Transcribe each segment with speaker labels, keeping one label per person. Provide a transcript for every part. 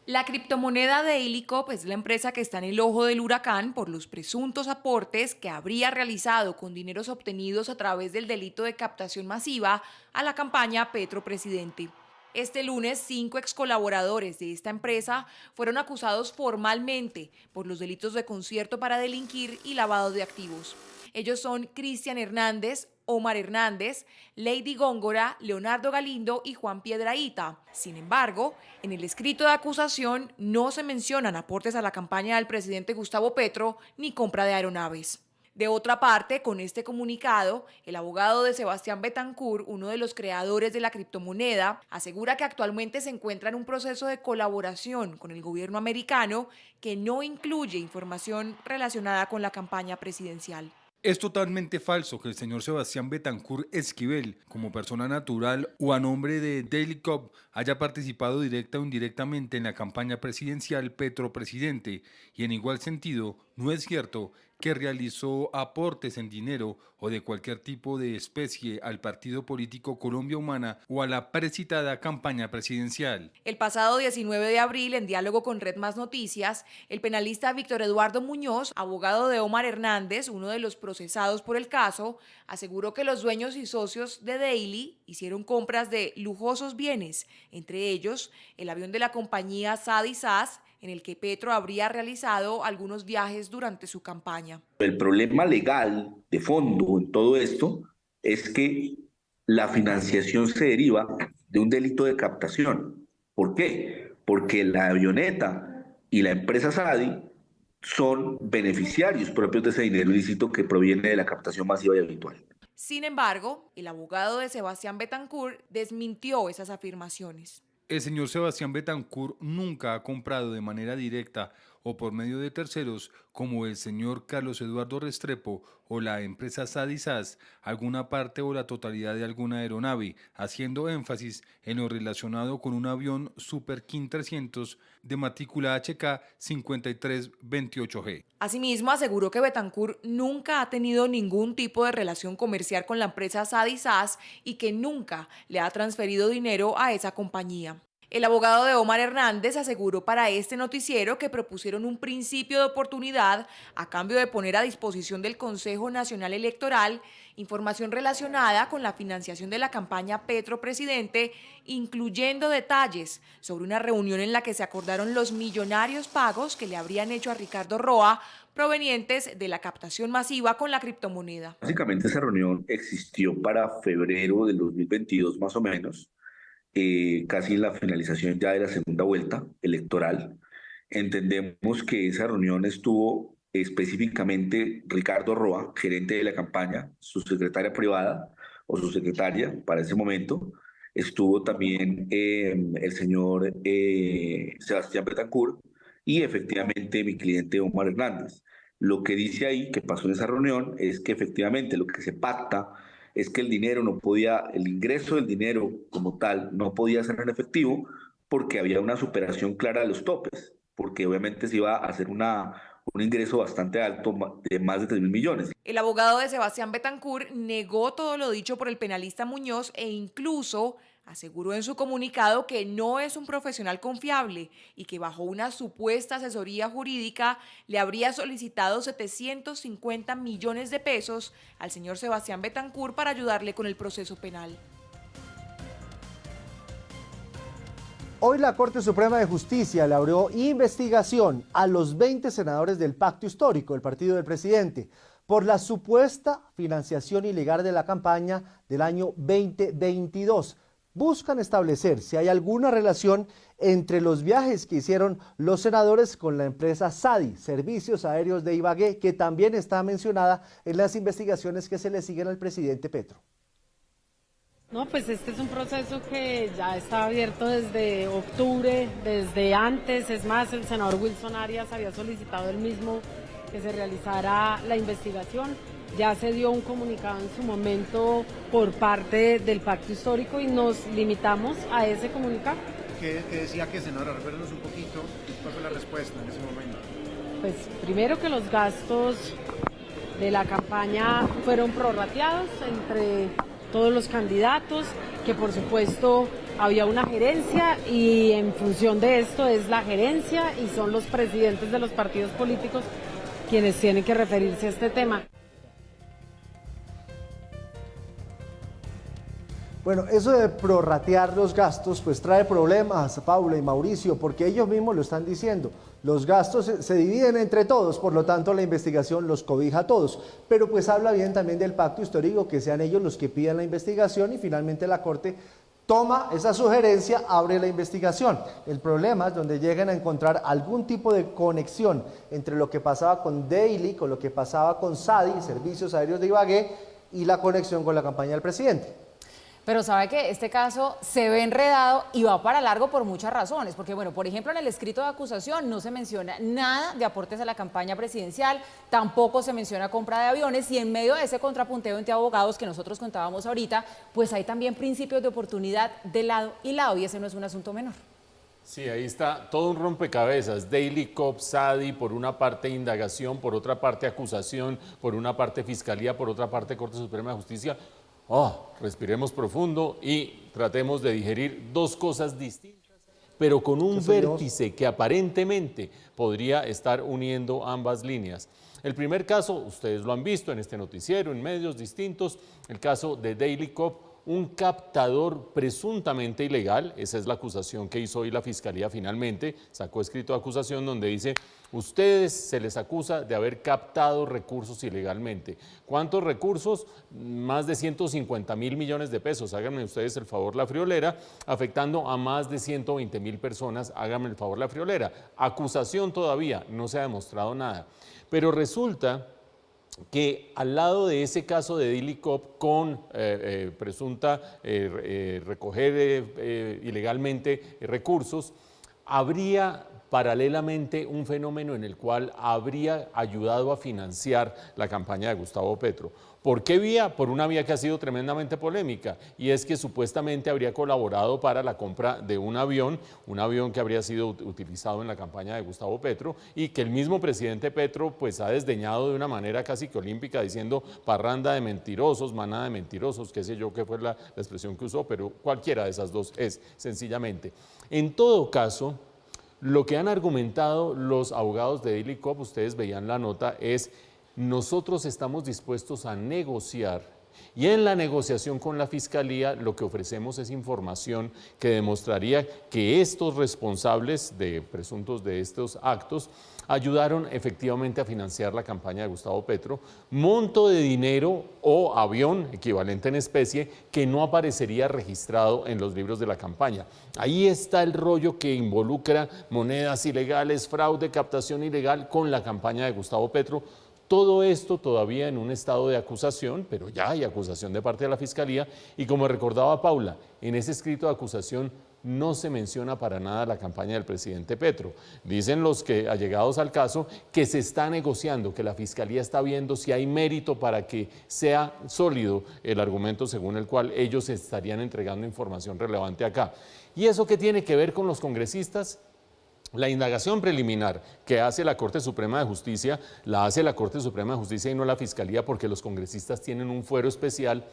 Speaker 1: La criptomoneda Dailycop es la empresa que está en el ojo del huracán por los presuntos aportes que habría realizado con dineros obtenidos a través del delito de captación masiva a la campaña Petro Presidente. Este lunes, 5 excolaboradores de esta empresa fueron acusados formalmente por los delitos de concierto para delinquir y lavado de activos. Ellos son Cristian Hernández, Omar Hernández, Lady Góngora, Leonardo Galindo y Juan Piedrahíta. Sin embargo, en el escrito de acusación no se mencionan aportes a la campaña del presidente Gustavo Petro ni compra de aeronaves. De otra parte, con este comunicado, el abogado de Sebastián Betancourt, uno de los creadores de la criptomoneda, asegura que actualmente se encuentra en un proceso de colaboración con el gobierno americano que no incluye información relacionada con la campaña presidencial.
Speaker 2: Es totalmente falso que el señor Sebastián Betancourt Esquivel, como persona natural o a nombre de Dailycop, haya participado directa o indirectamente en la campaña presidencial Petro Presidente, y en igual sentido, no es cierto que realizó aportes en dinero o de cualquier tipo de especie al partido político Colombia Humana o a la precitada campaña presidencial.
Speaker 1: El pasado 19 de abril, en diálogo con Red Más Noticias, el penalista Víctor Eduardo Muñoz, abogado de Omar Hernández, uno de los procesados por el caso, aseguró que los dueños y socios de Daily hicieron compras de lujosos bienes, entre ellos el avión de la compañía SAD y SAS, en el que Petro habría realizado algunos viajes durante su campaña.
Speaker 3: El problema legal de fondo en todo esto es que la financiación se deriva de un delito de captación. ¿Por qué? Porque la avioneta y la empresa SADI son beneficiarios propios de ese dinero ilícito que proviene de la captación masiva y habitual.
Speaker 1: Sin embargo, el abogado de Sebastián Betancourt desmintió esas afirmaciones.
Speaker 2: El señor Sebastián Betancourt nunca ha comprado de manera directa o por medio de terceros, como el señor Carlos Eduardo Restrepo o la empresa SAD y SAS, alguna parte o la totalidad de alguna aeronave, haciendo énfasis en lo relacionado con un avión Super King 300 de matrícula HK 5328G.
Speaker 1: Asimismo, aseguró que Betancourt nunca ha tenido ningún tipo de relación comercial con la empresa SAD y SAS y que nunca le ha transferido dinero a esa compañía. El abogado de Omar Hernández aseguró para este noticiero que propusieron un principio de oportunidad a cambio de poner a disposición del Consejo Nacional Electoral información relacionada con la financiación de la campaña Petro Presidente, incluyendo detalles sobre una reunión en la que se acordaron los millonarios pagos que le habrían hecho a Ricardo Roa provenientes de la captación masiva con la criptomoneda.
Speaker 3: Básicamente esa reunión existió para febrero del 2022 más o menos. Casi en la finalización ya de la segunda vuelta electoral. Entendemos que esa reunión estuvo específicamente Ricardo Roa, gerente de la campaña, su secretaria privada o su secretaria para ese momento. Estuvo también el señor Sebastián Betancourt y efectivamente mi cliente Omar Hernández. Lo que dice ahí que pasó en esa reunión es que efectivamente lo que se pacta es que el dinero no podía, el ingreso del dinero como tal no podía ser en efectivo porque había una superación clara de los topes, porque obviamente se iba a hacer un ingreso bastante alto de más de 3.000 millones.
Speaker 1: El abogado de Sebastián Betancourt negó todo lo dicho por el penalista Muñoz e incluso aseguró en su comunicado que no es un profesional confiable y que bajo una supuesta asesoría jurídica le habría solicitado 750 millones de pesos al señor Sebastián Betancourt para ayudarle con el proceso penal.
Speaker 4: Hoy la Corte Suprema de Justicia le abrió investigación a los 20 senadores del Pacto Histórico, del partido del presidente, por la supuesta financiación ilegal de la campaña del año 2022. Buscan establecer si hay alguna relación entre los viajes que hicieron los senadores con la empresa SADI, Servicios Aéreos de Ibagué, que también está mencionada en las investigaciones que se le siguen al presidente Petro.
Speaker 5: No, pues este es un proceso que ya está abierto desde octubre, desde antes. Es más, el senador Wilson Arias había solicitado él mismo que se realizara la investigación. Ya se dio un comunicado en su momento por parte del Pacto Histórico y nos limitamos a ese comunicado.
Speaker 6: ¿Qué decía que, senadora? Recuérdenos un poquito cuál fue la respuesta en ese momento.
Speaker 5: Pues primero que los gastos de la campaña fueron prorrateados entre todos los candidatos, que por supuesto había una gerencia y en función de esto es la gerencia y son los presidentes de los partidos políticos quienes tienen que referirse a este tema.
Speaker 4: Bueno, eso de prorratear los gastos pues trae problemas, Paula y Mauricio, porque ellos mismos lo están diciendo. Los gastos se dividen entre todos, por lo tanto la investigación los cobija a todos. Pero pues habla bien también del pacto histórico, que sean ellos los que pidan la investigación y finalmente la Corte toma esa sugerencia, abre la investigación. El problema es donde llegan a encontrar algún tipo de conexión entre lo que pasaba con Daily, con lo que pasaba con SADI, Servicios Aéreos de Ibagué, y la conexión con la campaña del presidente.
Speaker 7: Pero sabe que este caso se ve enredado y va para largo por muchas razones, porque bueno, por ejemplo, en el escrito de acusación no se menciona nada de aportes a la campaña presidencial, tampoco se menciona compra de aviones, y en medio de ese contrapunteo entre abogados que nosotros contábamos ahorita, pues hay también principios de oportunidad de lado y lado, y ese no es un asunto menor.
Speaker 8: Sí, ahí está todo un rompecabezas, Daily Cop, SADI, por una parte indagación, por otra parte acusación, por una parte fiscalía, por otra parte Corte Suprema de Justicia. Respiremos profundo y tratemos de digerir dos cosas distintas, pero con un vértice que aparentemente podría estar uniendo ambas líneas. El primer caso, ustedes lo han visto en este noticiero, en medios distintos, el caso de Daily Cop, un captador presuntamente ilegal, esa es la acusación que hizo hoy la Fiscalía finalmente, sacó escrito de acusación donde dice, ustedes se les acusa de haber captado recursos ilegalmente. ¿Cuántos recursos? Más de 150.000 millones de pesos, háganme ustedes el favor la friolera, afectando a más de 120.000 personas, háganme el favor la friolera. Acusación todavía, no se ha demostrado nada, pero resulta que al lado de ese caso de Daily Cop con presunta recoger ilegalmente recursos, habría paralelamente un fenómeno en el cual habría ayudado a financiar la campaña de Gustavo Petro. ¿Por qué vía? Por una vía que ha sido tremendamente polémica, y es que supuestamente habría colaborado para la compra de un avión que habría sido utilizado en la campaña de Gustavo Petro, y que el mismo presidente Petro pues ha desdeñado de una manera casi que olímpica, diciendo parranda de mentirosos, manada de mentirosos, qué sé yo qué fue la expresión que usó, pero cualquiera de esas dos es sencillamente. En todo caso, lo que han argumentado los abogados de Daily Cop, ustedes veían la nota, es nosotros estamos dispuestos a negociar, y en la negociación con la Fiscalía lo que ofrecemos es información que demostraría que estos responsables presuntos de estos actos ayudaron efectivamente a financiar la campaña de Gustavo Petro, monto de dinero o avión equivalente en especie que no aparecería registrado en los libros de la campaña. Ahí está el rollo que involucra monedas ilegales, fraude, captación ilegal con la campaña de Gustavo Petro. Todo esto todavía en un estado de acusación, pero ya hay acusación de parte de la Fiscalía, y como recordaba Paula, en ese escrito de acusación no se menciona para nada la campaña del presidente Petro. Dicen los que allegados al caso que se está negociando, que la Fiscalía está viendo si hay mérito para que sea sólido el argumento según el cual ellos estarían entregando información relevante acá. ¿Y eso qué tiene que ver con los congresistas? La indagación preliminar que hace la Corte Suprema de Justicia, la hace la Corte Suprema de Justicia y no la Fiscalía, porque los congresistas tienen un fuero especial,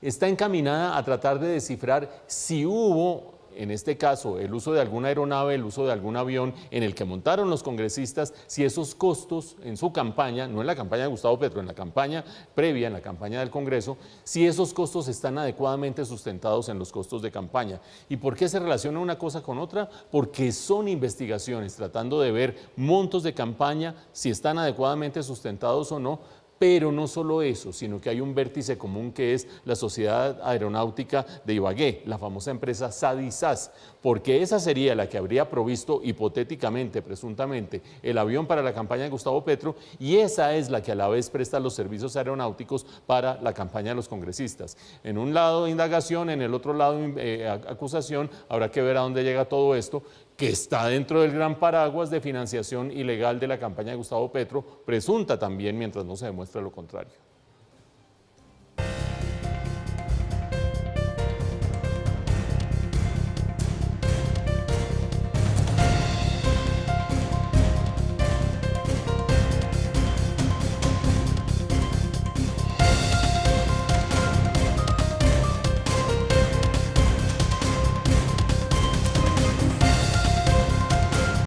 Speaker 8: está encaminada a tratar de descifrar si hubo, en este caso, el uso de alguna aeronave, el uso de algún avión en el que montaron los congresistas, si esos costos en su campaña, no en la campaña de Gustavo Petro, en la campaña previa, en la campaña del Congreso, si esos costos están adecuadamente sustentados en los costos de campaña. ¿Y por qué se relaciona una cosa con otra? Porque son investigaciones tratando de ver montos de campaña, si están adecuadamente sustentados o no. Pero no solo eso, sino que hay un vértice común que es la Sociedad Aeronáutica de Ibagué, la famosa empresa SADI-SAS, porque esa sería la que habría provisto hipotéticamente, presuntamente, el avión para la campaña de Gustavo Petro, y esa es la que a la vez presta los servicios aeronáuticos para la campaña de los congresistas. En un lado indagación, en el otro lado acusación, habrá que ver a dónde llega todo esto, que está dentro del gran paraguas de financiación ilegal de la campaña de Gustavo Petro, presunta también mientras no se demuestre lo contrario.